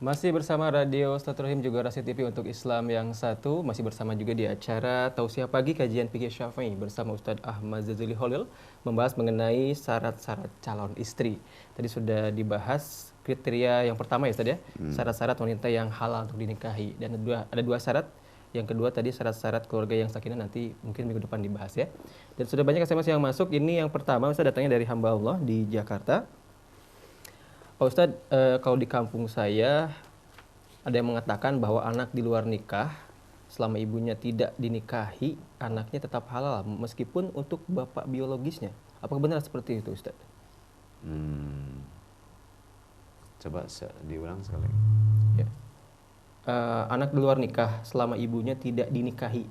Masih bersama Radio Silaturahim juga Rasi TV untuk Islam yang satu. Masih bersama juga di acara Tausiah Pagi Kajian Fikih Syafi'i bersama Ustadz Ahmad Zazili Holil membahas mengenai syarat-syarat calon istri. Tadi sudah dibahas kriteria yang pertama ya Ustadz ya, syarat-syarat wanita yang halal untuk dinikahi. Dan ada dua syarat. Yang kedua tadi syarat-syarat keluarga yang sakinah, nanti mungkin minggu depan dibahas ya. Dan sudah banyak SMS yang masuk. Ini yang pertama Ustadz datangnya dari hamba Allah di Jakarta. Pak Ustadz, kalau di kampung saya ada yang mengatakan bahwa anak di luar nikah selama ibunya tidak dinikahi, anaknya tetap halal meskipun untuk bapak biologisnya. Apakah benar seperti itu Ustadz? Coba diulang sekali. Ya. Anak di luar nikah selama ibunya tidak dinikahi,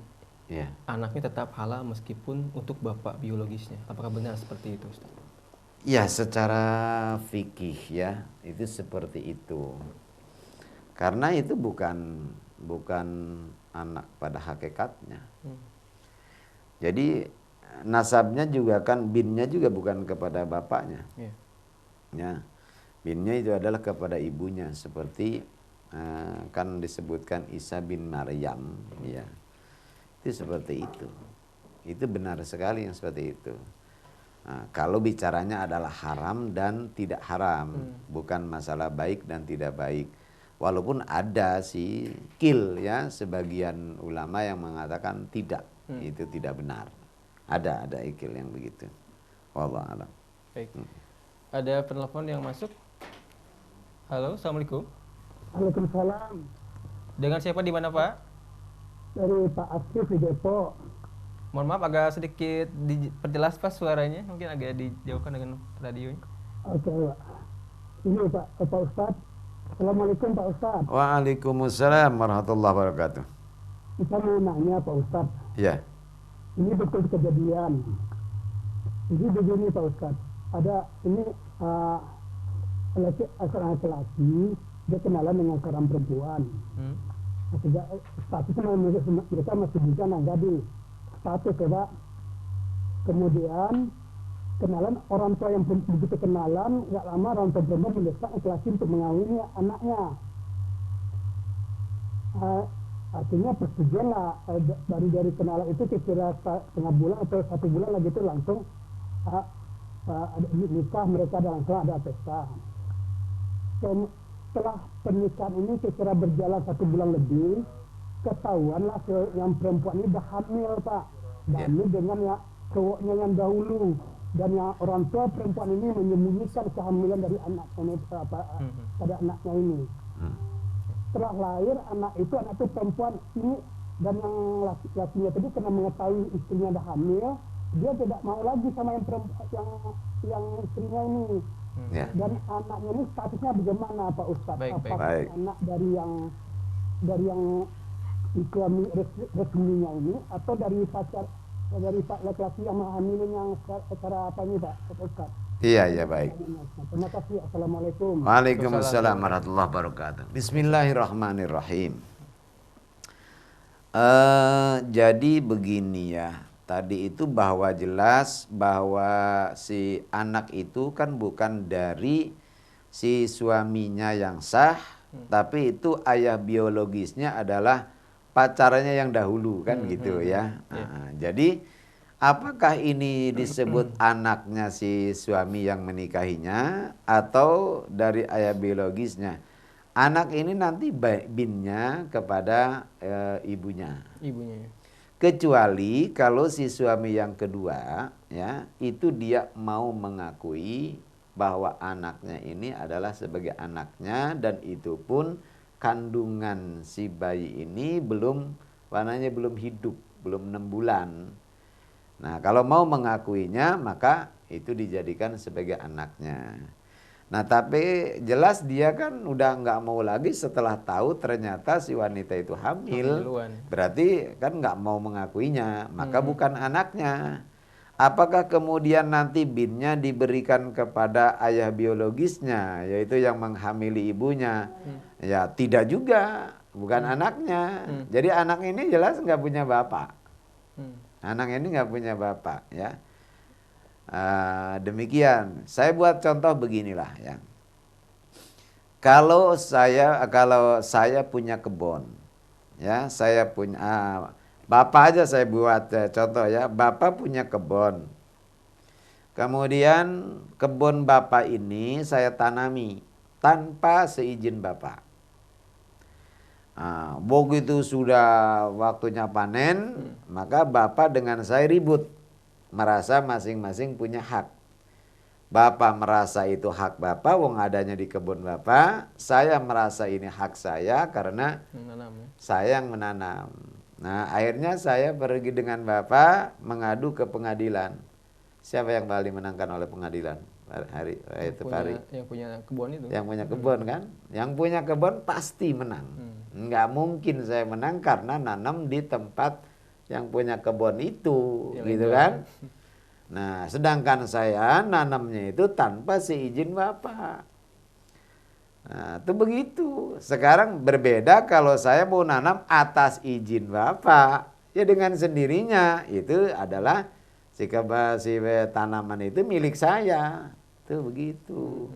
Ya. anaknya tetap halal meskipun untuk bapak biologisnya. Apakah benar seperti itu Ustadz? Ya, secara fikih ya itu seperti itu. Karena itu bukan anak pada hakikatnya. Jadi nasabnya juga kan, binnya juga bukan kepada bapaknya. Yeah. Ya, binnya itu adalah kepada ibunya, seperti kan disebutkan Isa bin Maryam, ya. Itu seperti itu. Itu benar sekali yang seperti itu. Nah, kalau bicaranya adalah haram dan tidak haram, bukan masalah baik dan tidak baik. Walaupun ada sih ya sebagian ulama yang mengatakan tidak, itu tidak benar. Ada ikil yang begitu. Wallahu a'lam. Baik. Ada penelpon yang masuk. Halo, assalamualaikum. Waalaikumsalam. Dengan siapa di mana Pak? Dari Pak Akif di Depok. Mohon maaf agak sedikit diperjelas Pak suaranya, mungkin agak dijauhkan dengan radionya. Oke Pak. Ini Pak Ustadz. Assalamualaikum Pak Ustadz. Waalaikumsalam warahmatullahi wabarakatuh. Kita mau nanya Pak Ustadz. Ya. Ini betul kejadian. Jadi begini Pak Ustadz. Ada ini seorang laki-laki, dia kenalan dengan seorang perempuan. Statusnya mereka masih bukan gadis. Status ya Pak. Kemudian kenalan, orang tua yang begitu kenalan, nggak lama orang tua perempuan mendesak laki-laki untuk mengawini anaknya. Artinya persetujuan lah, dari kenalan itu kira-kira setengah bulan atau 1 bulan lagi itu langsung nikah, mereka ada langsung ada pesta. Setelah pernikahan ini kira-kira berjalan 1 bulan lebih, ketahuan lah yang perempuan ini dah hamil Pak. Hamil dengan ya cowoknya yang dahulu. Dan yang orang tua perempuan ini menyembunyikan kehamilan dari anaknya pada anaknya ini. Setelah lahir anak itu perempuan ini, dan yang laki-lakinya tadi karena mengetahui istrinya dah hamil, dia tidak mau lagi sama yang istrinya ini. Dan anaknya ini statusnya bagaimana Pak Ustadz? Apakah anak dari yang suami resminya ini atau dari pacar, dari laki-laki yang menghamilin yang secara apa ini Pak Ustadz? Iya baik. Terima kasih. Assalamualaikum. Waalaikumsalam warahmatullahi wabarakatuh. Bismillahirrahmanirrahim. Jadi begini ya. Tadi itu bahwa jelas bahwa si anak itu kan bukan dari si suaminya yang sah, tapi itu ayah biologisnya adalah pacarnya yang dahulu kan gitu ya. Jadi apakah ini disebut anaknya si suami yang menikahinya atau dari ayah biologisnya? Anak ini nanti binnya kepada ibunya. Kecuali kalau si suami yang kedua ya itu dia mau mengakui bahwa anaknya ini adalah sebagai anaknya, dan itu pun kandungan si bayi ini belum hidup, belum 6 bulan. Nah, kalau mau mengakuinya maka itu dijadikan sebagai anaknya. Nah, tapi jelas dia kan udah nggak mau lagi setelah tahu ternyata si wanita itu hamil. Berarti kan nggak mau mengakuinya, maka bukan anaknya. Apakah kemudian nanti binnya diberikan kepada ayah biologisnya, yaitu yang menghamili ibunya? Ya tidak juga, bukan anaknya. Jadi anak ini jelas nggak punya bapak. Anak ini nggak punya bapak, ya. Demikian. Saya buat contoh beginilah, ya. Kalau saya punya kebun, ya, saya punya bapak aja saya buat contoh, ya. Bapak punya kebun. Kemudian kebun bapak ini saya tanami tanpa seizin bapak. Begitu sudah waktunya panen, maka bapak dengan saya ribut, merasa masing-masing punya hak. Bapak merasa itu hak bapak, wong adanya di kebun bapak. Saya merasa ini hak saya karena saya yang menanam. Nah, akhirnya saya pergi dengan bapak mengadu ke pengadilan. Siapa yang paling dimenangkan oleh pengadilan hari itu hari? Yang punya kebun itu. Yang punya kebun kan? Yang punya kebun pasti menang. Nggak mungkin saya menang karena nanam di tempat yang punya kebun itu, gitu kan? Nah, sedangkan saya nanamnya itu tanpa seizin bapak. Nah, itu begitu. Sekarang berbeda kalau saya mau nanam atas izin bapak. Ya dengan sendirinya itu adalah si tanaman itu milik saya. Itu begitu.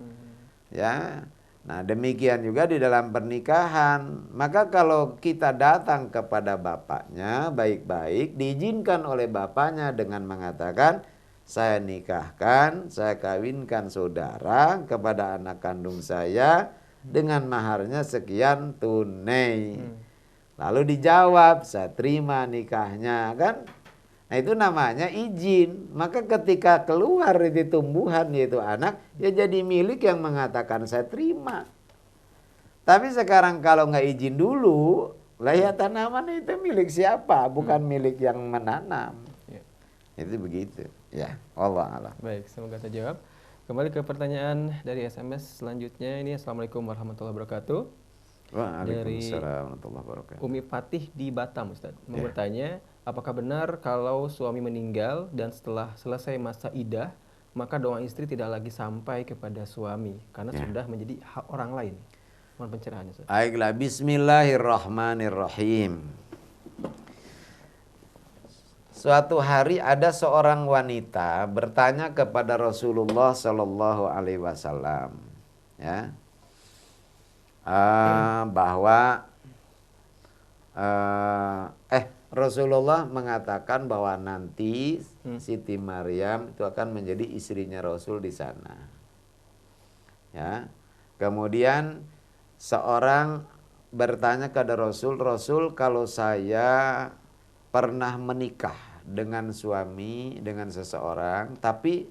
Ya. Nah, demikian juga di dalam pernikahan. Maka kalau kita datang kepada bapaknya baik-baik, diizinkan oleh bapaknya dengan mengatakan, saya nikahkan, saya kawinkan saudara kepada anak kandung saya dengan maharnya sekian tunai. Lalu dijawab, saya terima nikahnya, kan? Nah, itu namanya izin. Maka ketika keluar dari tumbuhan yaitu anak, ya jadi milik yang mengatakan saya terima. Tapi sekarang kalau nggak izin dulu, lah ya tanaman itu milik siapa? Bukan milik yang menanam. Itu begitu. Ya, Allah Allah. Baik, semoga terjawab. Kembali ke pertanyaan dari SMS selanjutnya ini. Assalamualaikum warahmatullahi wabarakatuh. Waalaikumsalam warahmatullahi wabarakatuh. Umi Patih di Batam, Ustaz. Mau bertanya, apakah benar kalau suami meninggal dan setelah selesai masa iddah, maka doa istri tidak lagi sampai kepada suami karena sudah menjadi hak orang lain? Mohon pencerahannya, Ustaz. Baiklah, bismillahirrahmanirrahim. Suatu hari ada seorang wanita bertanya kepada Rasulullah Shallallahu Alaihi Wasallam, ya, bahwa Rasulullah mengatakan bahwa nanti Siti Maryam itu akan menjadi istrinya Rasul di sana. Ya, kemudian seorang bertanya kepada Rasul, Rasul, kalau saya pernah menikah dengan suami, dengan seseorang, tapi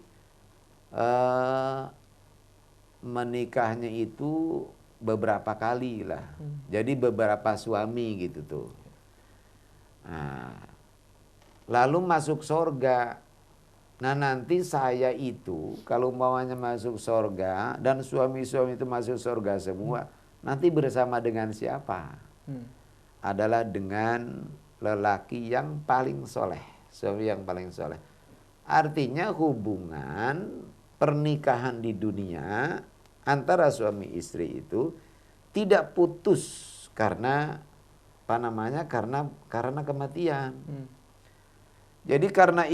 menikahnya itu beberapa kali lah. Jadi beberapa suami gitu tuh. Nah, lalu masuk surga. Nah, nanti saya itu kalau umpamanya masuk surga dan suami-suami itu masuk surga semua, nanti bersama dengan siapa? Adalah dengan lelaki yang paling soleh, suami yang paling soleh. Artinya hubungan pernikahan di dunia antara suami istri itu tidak putus karena karena kematian. Jadi karena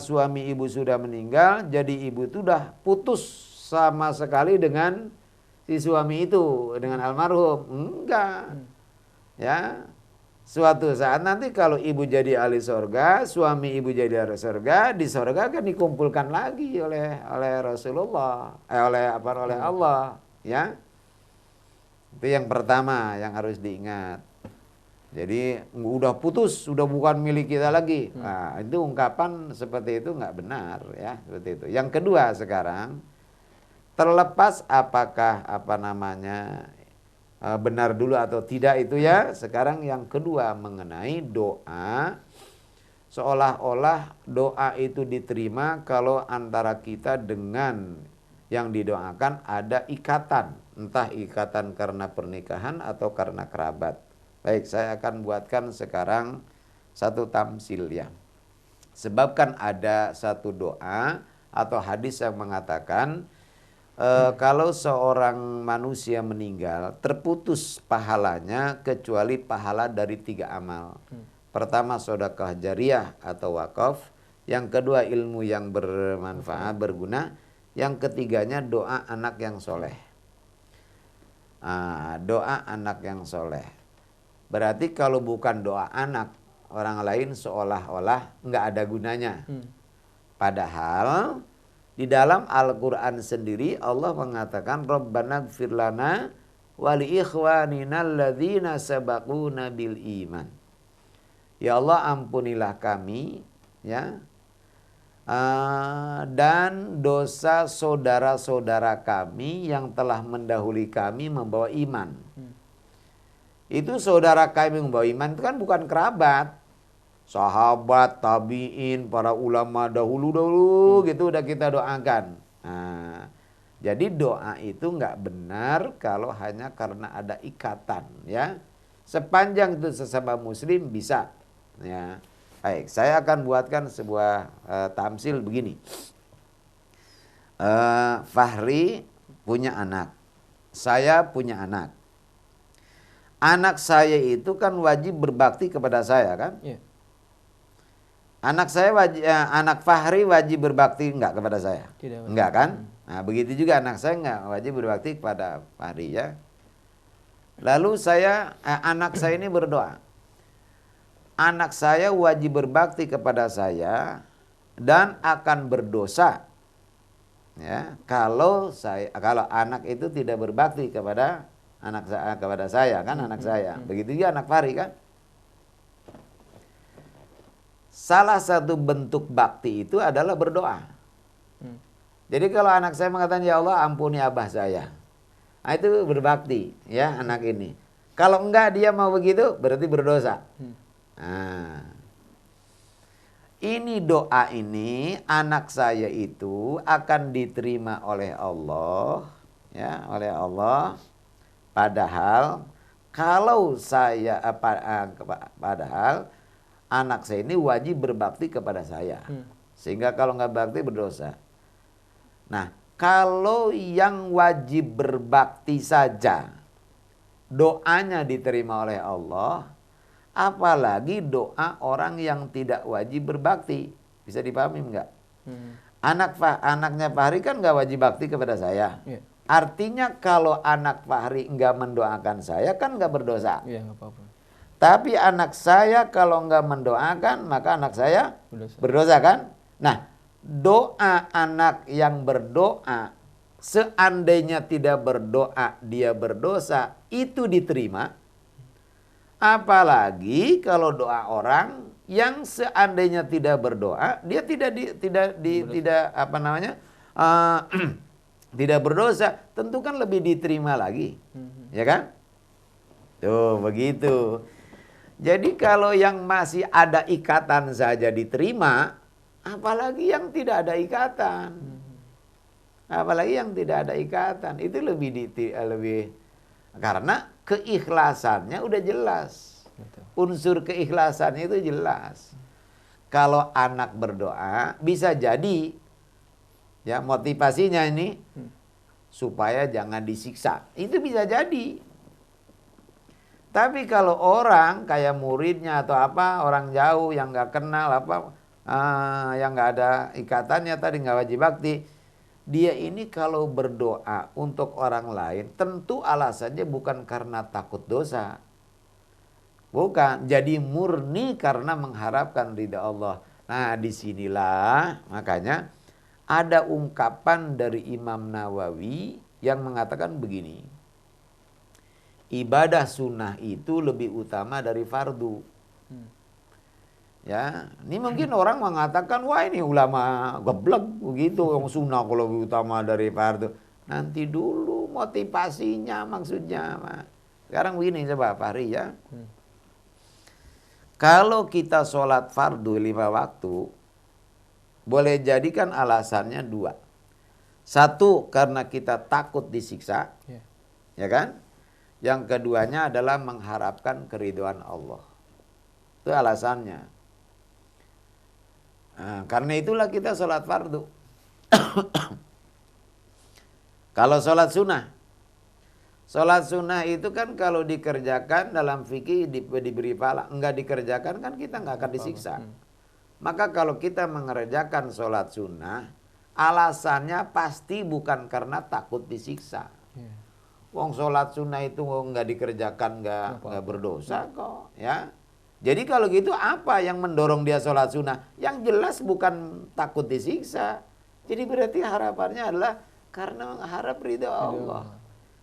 suami ibu sudah meninggal, jadi ibu itu sudah putus sama sekali dengan si suami itu, dengan almarhum. Enggak. Ya. Suatu saat nanti kalau ibu jadi ahli surga, suami ibu jadi ahli surga, di surga akan dikumpulkan lagi oleh Rasulullah, oleh Allah, ya. Itu yang pertama yang harus diingat. Jadi udah putus, sudah bukan milik kita lagi. Nah, itu ungkapan seperti itu nggak benar, ya, seperti itu. Yang kedua sekarang, terlepas apakah benar dulu atau tidak itu ya. Sekarang yang kedua mengenai doa, seolah-olah doa itu diterima kalau antara kita dengan yang didoakan ada ikatan, entah ikatan karena pernikahan atau karena kerabat. Baik, saya akan buatkan sekarang satu tamsil ya. Sebab kan ada satu doa atau hadis yang mengatakan kalau seorang manusia meninggal, terputus pahalanya kecuali pahala dari 3 amal. Pertama sedekah jariyah atau wakaf, yang kedua ilmu yang bermanfaat, berguna, yang ketiganya doa anak yang soleh. Doa anak yang soleh. Berarti kalau bukan doa anak, orang lain seolah-olah nggak ada gunanya. Padahal di dalam Al-Quran sendiri Allah mengatakan Rabbana gfir lana wa li ikhwanina alladzina sabaquna bil iman. Ya Allah, ampunilah kami, ya, dan dosa saudara-saudara kami yang telah mendahului kami membawa iman. Itu saudara kami membawa iman itu kan bukan kerabat, sahabat, tabi'in, para ulama dahulu-dahulu gitu udah kita doakan. Jadi doa itu nggak benar kalau hanya karena ada ikatan, ya. Sepanjang itu sesama muslim bisa, ya. Baik, saya akan buatkan sebuah tamsil begini. Fahri punya anak, saya punya anak. Anak saya itu kan wajib berbakti kepada saya, kan? Iya. Anak Fahri wajib berbakti enggak kepada saya? Tidak. Enggak, kan? Nah, begitu juga anak saya enggak wajib berbakti kepada Fahri, ya. Lalu anak saya ini berdoa. Anak saya wajib berbakti kepada saya dan akan berdosa, ya, kalau anak itu tidak berbakti kepada kepada saya, kan, anak saya. Begitu juga anak Fahri, kan? Salah satu bentuk bakti itu adalah berdoa. Jadi kalau anak saya mengatakan, ya Allah ampuni abah saya, nah, itu berbakti, ya, anak ini. Kalau enggak dia mau begitu, berarti berdosa. Nah, ini doa ini anak saya itu akan diterima oleh Allah, ya, oleh Allah. Padahal padahal anak saya ini wajib berbakti kepada saya. Sehingga kalau nggak bakti berdosa. Nah, kalau yang wajib berbakti saja doanya diterima oleh Allah, apalagi doa orang yang tidak wajib berbakti. Bisa dipahami nggak? Anaknya Fahri kan nggak wajib bakti kepada saya. Yeah. Artinya kalau anak Fahri nggak mendoakan saya kan nggak berdosa. Iya, nggak apa-apa. Tapi anak saya kalau nggak mendoakan maka anak saya berdosa, kan? Nah, doa anak yang berdoa seandainya tidak berdoa dia berdosa itu diterima. Apalagi kalau doa orang yang seandainya tidak berdoa dia tidak berdosa, tentu kan lebih diterima lagi, ya kan? Tuh begitu. Jadi kalau yang masih ada ikatan saja diterima, apalagi yang tidak ada ikatan. Apalagi yang tidak ada ikatan, itu lebih karena keikhlasannya udah jelas. Betul. Unsur keikhlasannya itu jelas. Kalau anak berdoa bisa jadi, ya, motivasinya ini supaya jangan disiksa. Itu bisa jadi. Tapi kalau orang kayak muridnya atau apa, orang jauh yang nggak kenal yang nggak ada ikatannya tadi, nggak wajib bakti, dia ini kalau berdoa untuk orang lain tentu alasannya bukan karena takut dosa. Bukan, jadi murni karena mengharapkan ridha Allah. Nah, disinilah makanya ada ungkapan dari Imam Nawawi yang mengatakan begini. Ibadah sunnah itu lebih utama dari fardu. Ya, ini mungkin orang mengatakan, wah ini ulama geblek begitu, yang sunnah kalau lebih utama dari fardu. Nanti dulu motivasinya maksudnya. Sekarang begini coba Fahri, ya. Kalau kita sholat fardu 5 waktu, boleh jadikan alasannya 2. 1, karena kita takut disiksa, ya kan? Yang keduanya adalah mengharapkan keridhaan Allah. Itu alasannya. Nah, karena itulah kita sholat fardu. Kalau sholat sunnah itu kan kalau dikerjakan dalam fikih diberi pahala, enggak dikerjakan kan kita enggak akan disiksa. Maka kalau kita mengerjakan sholat sunnah, alasannya pasti bukan karena takut disiksa. Wong sholat sunnah itu enggak dikerjakan enggak berdosa kok, ya. Jadi kalau gitu apa yang mendorong dia sholat sunnah? Yang jelas bukan takut disiksa. Jadi berarti harapannya adalah karena mengharap ridha Allah,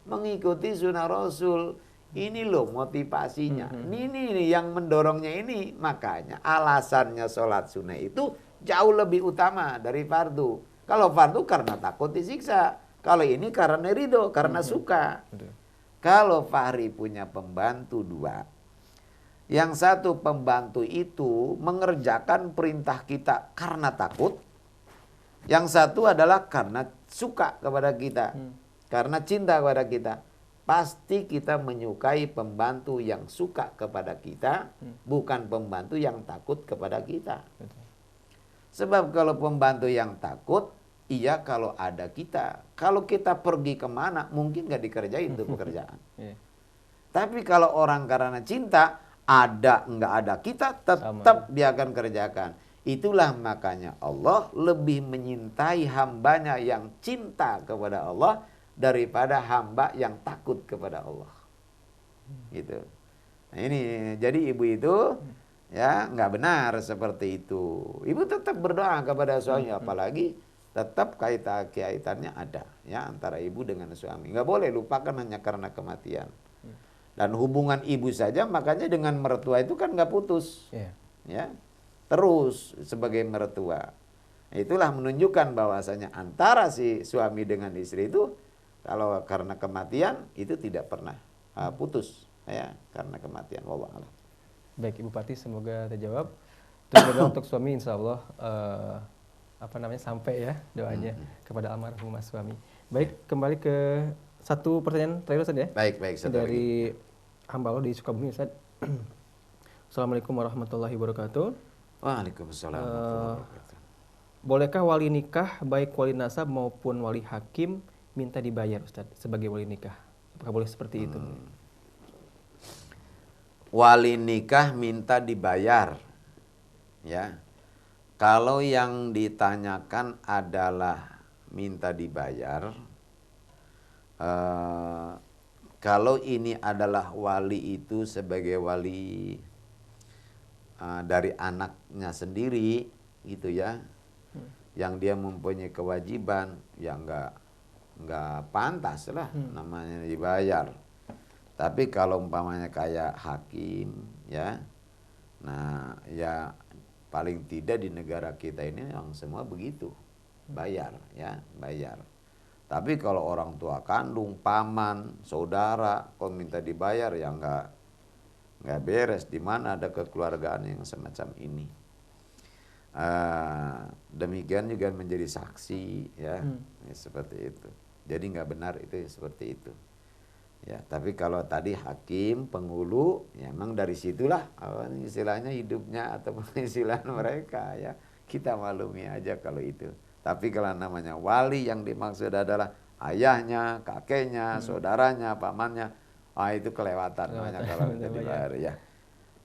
mengikuti sunnah Rasul. Ini loh motivasinya. Ini yang mendorongnya ini. Makanya alasannya sholat sunnah itu jauh lebih utama dari fardu. Kalau fardu karena takut disiksa. Kalau ini karena ridho, karena suka. Kalau Fahri punya pembantu 2. Yang satu pembantu itu mengerjakan perintah kita karena takut. Yang satu adalah karena suka kepada kita. Karena cinta kepada kita. Pasti kita menyukai pembantu yang suka kepada kita. Bukan pembantu yang takut kepada kita. Sebab kalau pembantu yang takut, iya kalau ada kita. Kalau kita pergi kemana, mungkin gak dikerjain itu pekerjaan. Tapi kalau orang karena cinta, ada enggak ada kita tetap dia akan kerjakan. Itulah makanya Allah lebih menyintai hambanya yang cinta kepada Allah daripada hamba yang takut kepada Allah. Gitu. Nah ini jadi ibu itu ya nggak benar seperti itu. Ibu tetap berdoa kepada suami, apalagi tetap kaitannya ada ya antara ibu dengan suami. Nggak boleh lupakan hanya karena kematian. Dan hubungan ibu saja makanya dengan mertua itu kan nggak putus, ya terus sebagai mertua. Itulah menunjukkan bahwasanya antara si suami dengan istri itu kalau karena kematian itu tidak pernah putus, ya karena kematian. Wallahu a'lam. Baik Ibu Pati, semoga terjawab. Terus untuk suami, insya Allah sampai ya doanya kepada almarhum mas suami. Baik, kembali ke satu pertanyaan terakhir Ustaz ya. Baik, dari hamba Allah di Sukabumi Ustaz. Assalamualaikum warahmatullahi wabarakatuh. Waalaikumsalam warahmatullahi wabarakatuh. Bolehkah wali nikah baik wali nasab maupun wali hakim minta dibayar Ustaz sebagai wali nikah? Apakah boleh seperti itu? Wali nikah minta dibayar. Ya. Kalau yang ditanyakan adalah minta dibayar, kalau ini adalah wali itu sebagai wali dari anaknya sendiri gitu ya, yang dia mempunyai kewajiban, ya nggak pantas lah namanya dibayar. Tapi kalau umpamanya kayak hakim ya, nah ya paling tidak di negara kita ini yang semua begitu, bayar ya, bayar. Tapi kalau orang tua kandung, paman, saudara, kok minta dibayar ya nggak beres. Di mana ada kekeluargaan yang semacam ini. Demikian juga menjadi saksi ya, seperti itu. Jadi nggak benar itu seperti itu. Ya, tapi kalau tadi hakim, penghulu, ya memang dari situlah istilahnya hidupnya atau penghasilan mereka ya. Kita maklumi aja kalau itu. Tapi kalau namanya wali yang dimaksud adalah ayahnya, kakeknya, saudaranya, pamannya, itu kelewatan namanya kalau minta dibayar ya.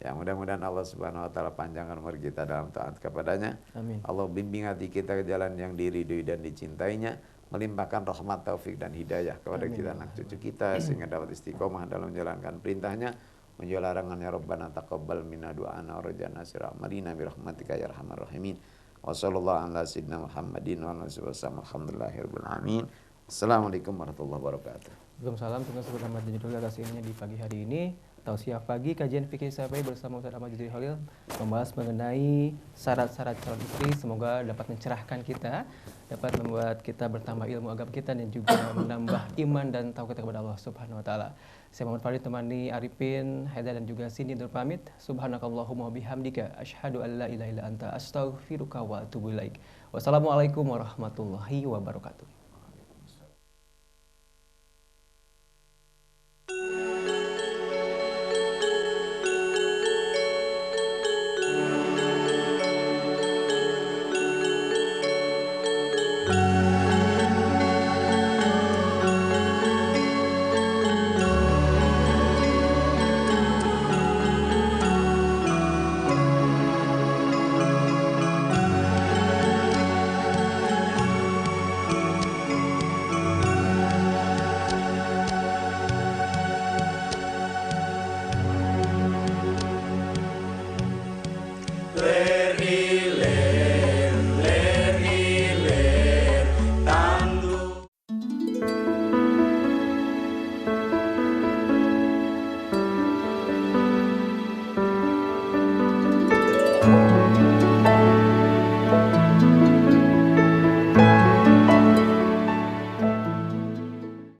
Ya mudah-mudahan Allah Subhanahu wa taala panjangkan umur kita dalam taat kepadanya. Amin. Allah bimbing hati kita ke jalan yang diridhoi dan dicintainya, melimpahkan rahmat, taufik dan hidayah kepada kita anak cucu kita sehingga dapat istiqomah dalam menjalankan perintahnya, menjauhi larangannya. Rabbana taqabbal minna du'ana warjana sirahmalina birahmatika ya arhamar rahimin. Wa sallallahu ala sayyidina Muhammadin wa ala alihi wasallam. Alhamdulillahirabbil alamin. Assalamualaikum warahmatullahi wabarakatuh. Waalaikumsalam. Terima kasih Muhammad Jadidul atas ilmunya di pagi hari ini. Tausiah pagi kajian fikih Syafi'i bersama Ustaz Ahmad Jazili Khalil membahas mengenai syarat-syarat calon istri. Semoga dapat mencerahkan kita, dapat membuat kita bertambah ilmu agama kita dan juga menambah iman dan tahu kita kepada Allah Subhanahu wa taala. Saya Muhammad Farid temani Arifin, Haidar dan juga Cindy berpamit. Subhanakallahumma bihamdika asyhadu an la ilaha illa anta astaghfiruka wa atubu ilaik. Wassalamualaikum warahmatullahi wabarakatuh.